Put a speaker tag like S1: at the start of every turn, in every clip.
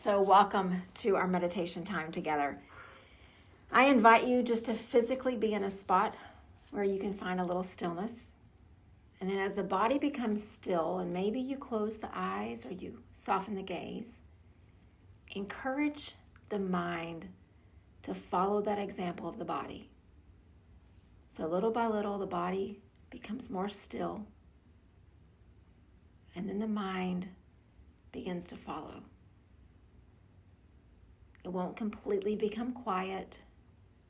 S1: So welcome to our meditation time together. I invite you just to physically be in a spot where you can find a little stillness. And then as the body becomes still, and maybe you close the eyes or you soften the gaze, encourage the mind to follow that example of the body. So little by little, the body becomes more still, and then the mind begins to follow. It won't completely become quiet.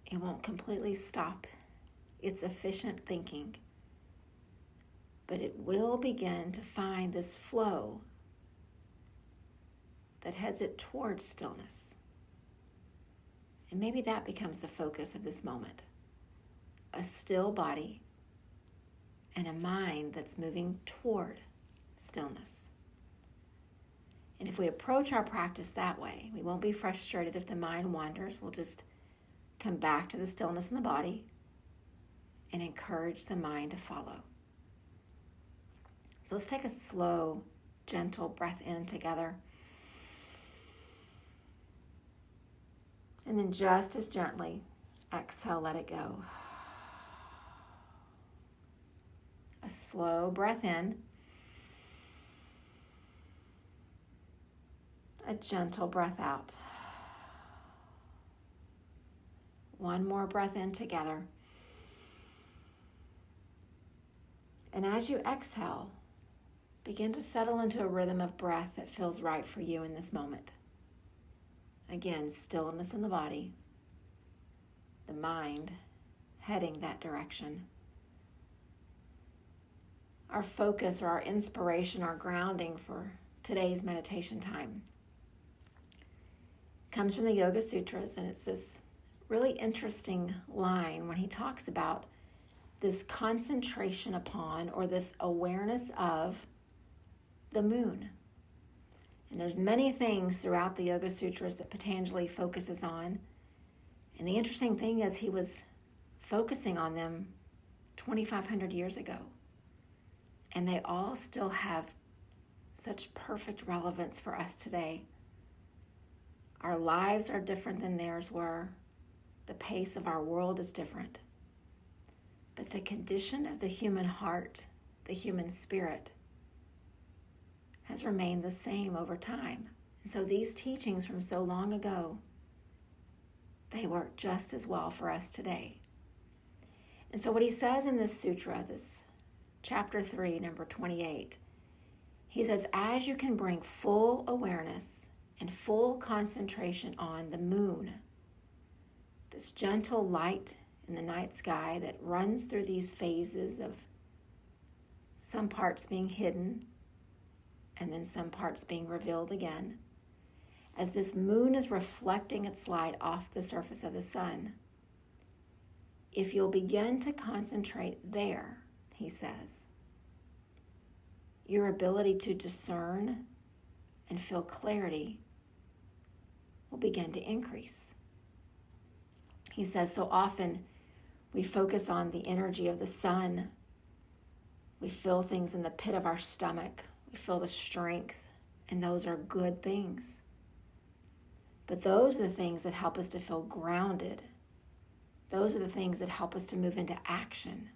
S1: It won't completely stop its efficient thinking. But it will begin to find this flow that heads it towards stillness. And maybe that becomes the focus of this moment. A still body and a mind that's moving toward stillness. And if we approach our practice that way, we won't be frustrated if the mind wanders. We'll just come back to the stillness in the body and encourage the mind to follow. So let's take a slow, gentle breath in together. And then just as gently, exhale, let it go. A slow breath in. A gentle breath out. One more breath in together. And as you exhale, begin to settle into a rhythm of breath that feels right for you in this moment. Again, stillness in the body, the mind heading that direction. Our focus or our inspiration, our grounding for today's meditation time comes from the Yoga Sutras, and it's this really interesting line when he talks about this concentration upon or this awareness of the moon. And there's many things throughout the Yoga Sutras that Patanjali focuses on. And the interesting thing is he was focusing on them 2,500 years ago. And they all still have such perfect relevance for us today. Our lives are different than theirs were. The pace of our world is different. But the condition of the human heart, the human spirit, has remained the same over time. And so these teachings from so long ago, they work just as well for us today. And so what he says in this sutra, this chapter 3, number 28, he says, as you can bring full awareness and full concentration on the moon, this gentle light in the night sky that runs through these phases of some parts being hidden and then some parts being revealed again. As this moon is reflecting its light off the surface of the sun, if you'll begin to concentrate there, he says, your ability to discern and feel clarity will begin to increase. He says so often we focus on the energy of the sun. We feel things in the pit of our stomach. We feel the strength, and those are good things. But those are the things that help us to feel grounded. Those are the things that help us to move into action.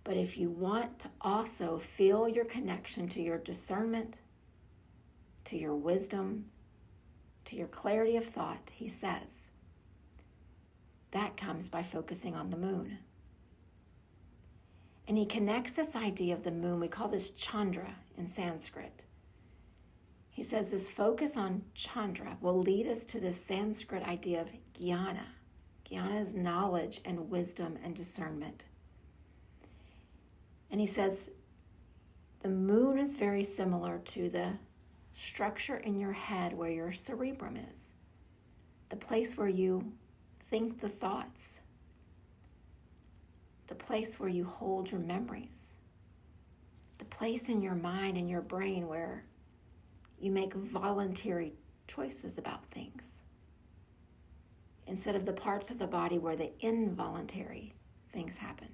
S1: But if you want to also feel your connection to your discernment, to your wisdom, to your clarity of thought, he says, that comes by focusing on the moon. And he connects this idea of the moon, we call this Chandra in Sanskrit. He says this focus on Chandra will lead us to this Sanskrit idea of jnana. Jnana is knowledge and wisdom and discernment. And he says the moon is very similar to the structure in your head where your cerebrum is, the place where you think the thoughts, the place where you hold your memories, the place in your mind and your brain where you make voluntary choices about things, instead of the parts of the body where the involuntary things happen.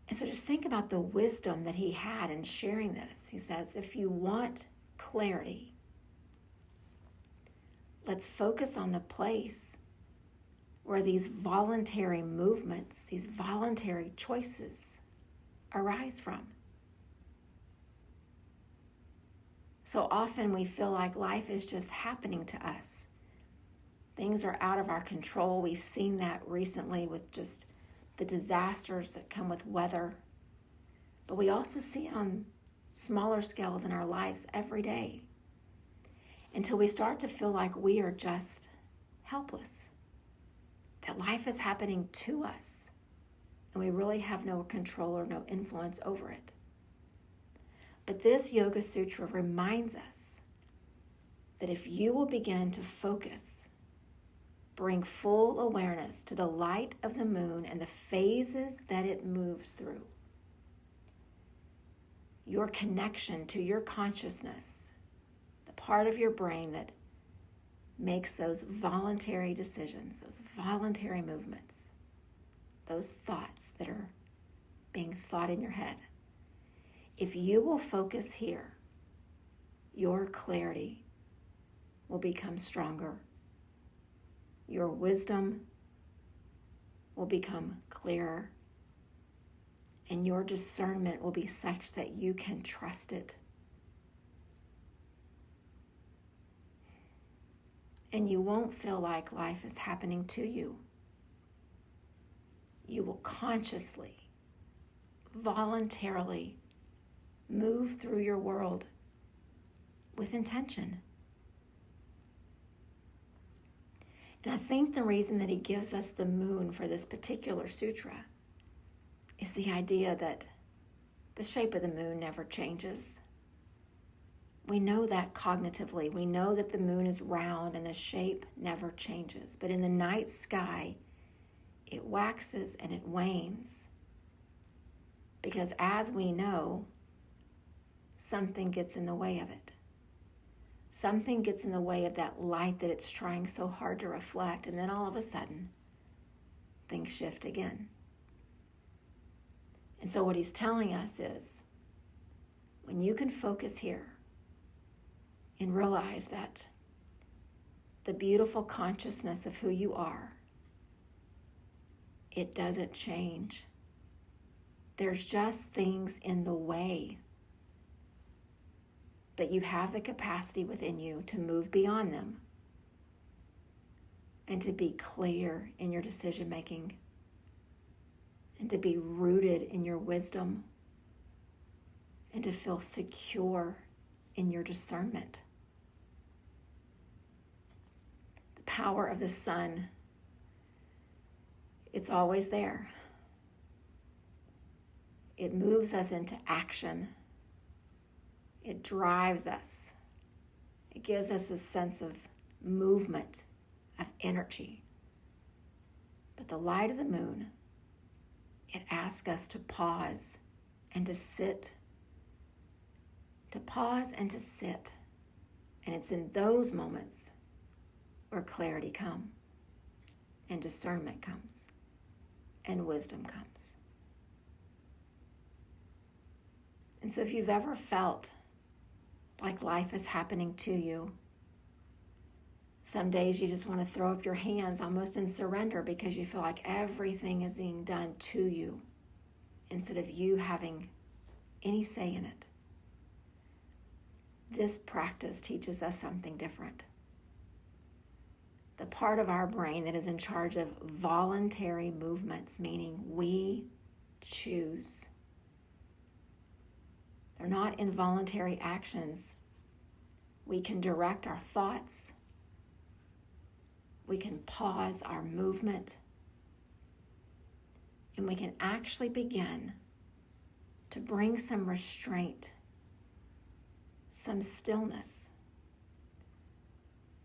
S1: And so just think about the wisdom that he had in sharing this. He says, if you want clarity. Let's focus on the place where these voluntary movements, these voluntary choices arise from. So often we feel like life is just happening to us. Things are out of our control. We've seen that recently with just the disasters that come with weather. But we also see it on smaller scales in our lives every day, until we start to feel like we are just helpless, that life is happening to us, and we really have no control or no influence over it. But this Yoga Sutra reminds us that if you will begin to focus, bring full awareness to the light of the moon and the phases that it moves through, your connection to your consciousness, the part of your brain that makes those voluntary decisions, those voluntary movements, those thoughts that are being thought in your head. If you will focus here, your clarity will become stronger. Your wisdom will become clearer. And your discernment will be such that you can trust it. And you won't feel like life is happening to you. You will consciously, voluntarily move through your world with intention. And I think the reason that he gives us the moon for this particular sutra is the idea that the shape of the moon never changes. We know that cognitively. We know that the moon is round and the shape never changes. But in the night sky, it waxes and it wanes. Because as we know, something gets in the way of it. Something gets in the way of that light that it's trying so hard to reflect. And then all of a sudden, things shift again. And so what he's telling us is, when you can focus here and realize that the beautiful consciousness of who you are, it doesn't change. There's just things in the way. But you have the capacity within you to move beyond them and to be clear in your decision making, and to be rooted in your wisdom, and to feel secure in your discernment. The power of the sun, it's always there. It moves us into action. It drives us. It gives us a sense of movement, of energy. But the light of the moon, it asks us to pause and to sit. To pause and to sit. And it's in those moments where clarity comes, and discernment comes, and wisdom comes. And so if you've ever felt like life is happening to you, some days you just want to throw up your hands almost in surrender because you feel like everything is being done to you instead of you having any say in it. This practice teaches us something different. The part of our brain that is in charge of voluntary movements, meaning we choose. They're not involuntary actions. We can direct our thoughts. We can pause our movement. And we can actually begin to bring some restraint, some stillness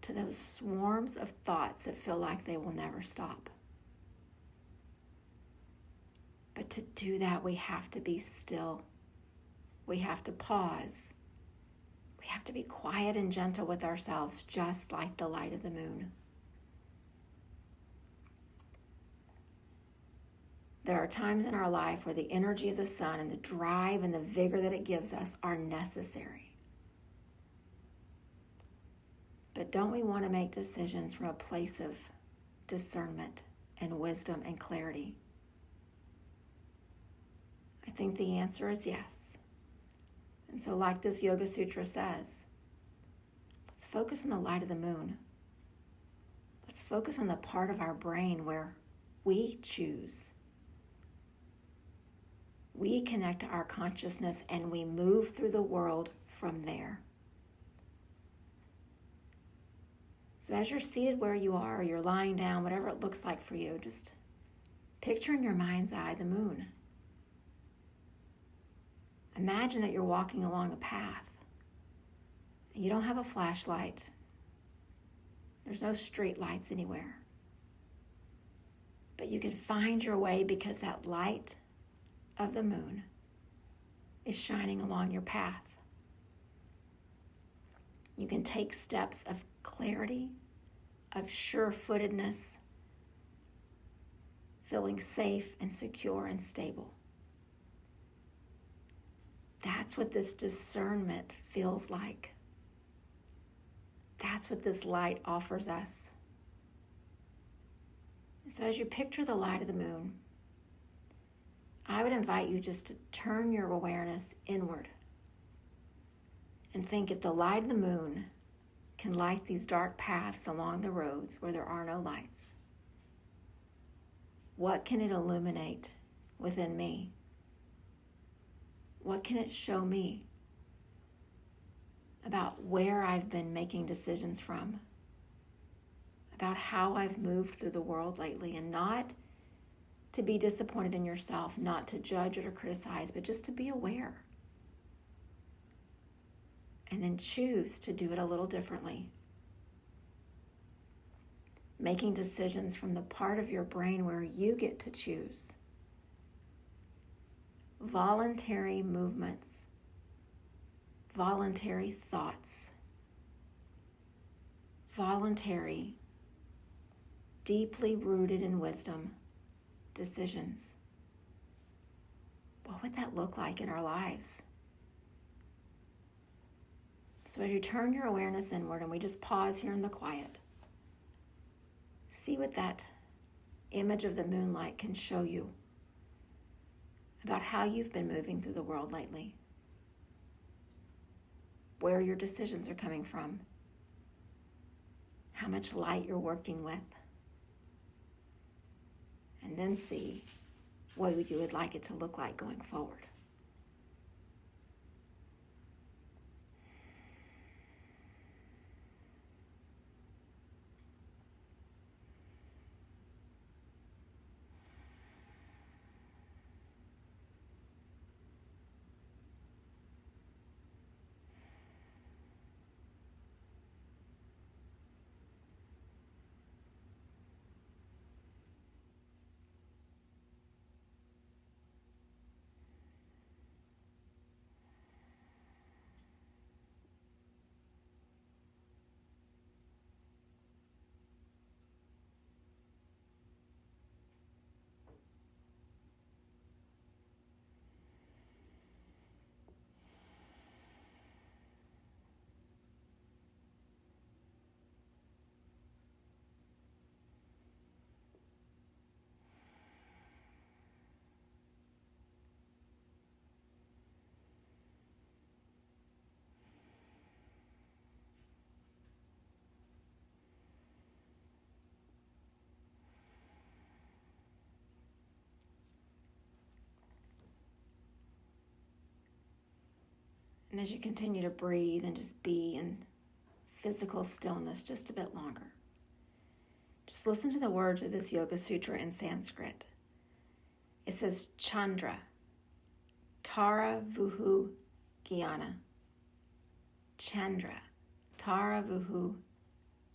S1: to those swarms of thoughts that feel like they will never stop. But to do that, we have to be still. We have to pause. We have to be quiet and gentle with ourselves, just like the light of the moon. There are times in our life where the energy of the sun and the drive and the vigor that it gives us are necessary. don't we want to make decisions from a place of discernment and wisdom and clarity? I think the answer is yes. And so, like this Yoga Sutra says, let's focus on the light of the moon. Let's focus on the part of our brain where we choose. We connect to our consciousness and we move through the world from there. So as you're seated where you are, you're lying down, whatever it looks like for you, just picture in your mind's eye the moon. Imagine that you're walking along a path. You don't have a flashlight. There's no street lights anywhere. But you can find your way because that light of the moon is shining along your path. You can take steps of clarity, of sure-footedness, feeling safe and secure and stable. That's what this discernment feels like. That's what this light offers us. So as you picture the light of the moon, I would invite you just to turn your awareness inward and think, if the light of the moon can light these dark paths along the roads where there are no lights, what can it illuminate within me? What can it show me about where I've been making decisions from, about how I've moved through the world lately? And not to be disappointed in yourself, not to judge or to criticize, but just to be aware. And then choose to do it a little differently. Making decisions from the part of your brain where you get to choose. Voluntary movements, voluntary thoughts, voluntary, deeply rooted in wisdom decisions. What would that look like in our lives? So as you turn your awareness inward, and we just pause here in the quiet, see what that image of the moonlight can show you about how you've been moving through the world lately, where your decisions are coming from, how much light you're working with, and then see what you would like it to look like going forward. And as you continue to breathe and just be in physical stillness just a bit longer, just listen to the words of this Yoga Sutra in Sanskrit. It says, Chandra, Tara Vuhu Jnana. Chandra, Tara Vuhu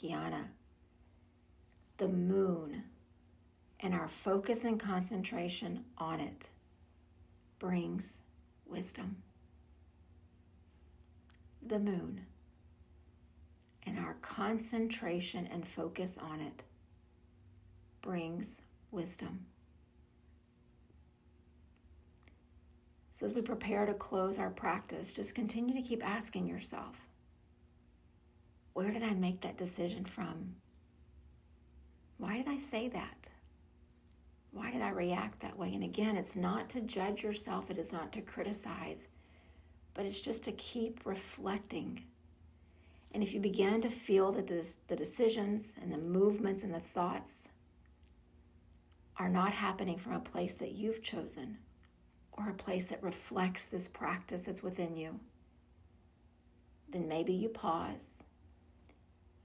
S1: Jnana. The moon, and our focus and concentration on it brings wisdom. The moon, and our concentration and focus on it brings wisdom. So as we prepare to close our practice, just continue to keep asking yourself, Where did I make that decision from? Why did I say that? Why did I react that way? And again, it's not to judge yourself. It is not to criticize, but it's just to keep reflecting. And if you begin to feel that the decisions and the movements and the thoughts are not happening from a place that you've chosen or a place that reflects this practice that's within you, then maybe you pause,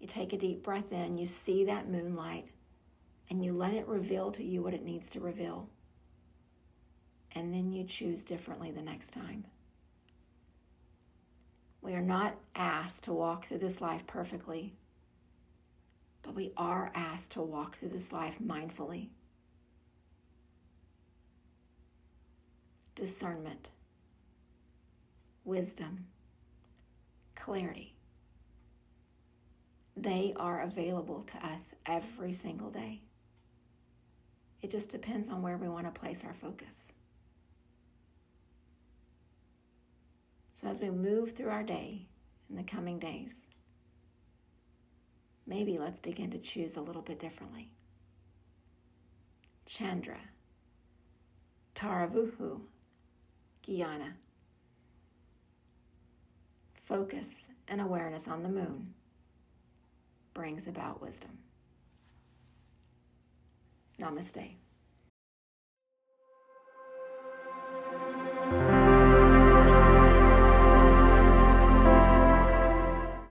S1: you take a deep breath in, you see that moonlight, and you let it reveal to you what it needs to reveal. And then you choose differently the next time. We are not asked to walk through this life perfectly, but we are asked to walk through this life mindfully. Discernment, wisdom, clarity. They are available to us every single day. It just depends on where we want to place our focus. So as we move through our day in the coming days, maybe let's begin to choose a little bit differently. Chandra, Taravuhu, Jnana. Focus and awareness on the moon brings about wisdom. Namaste.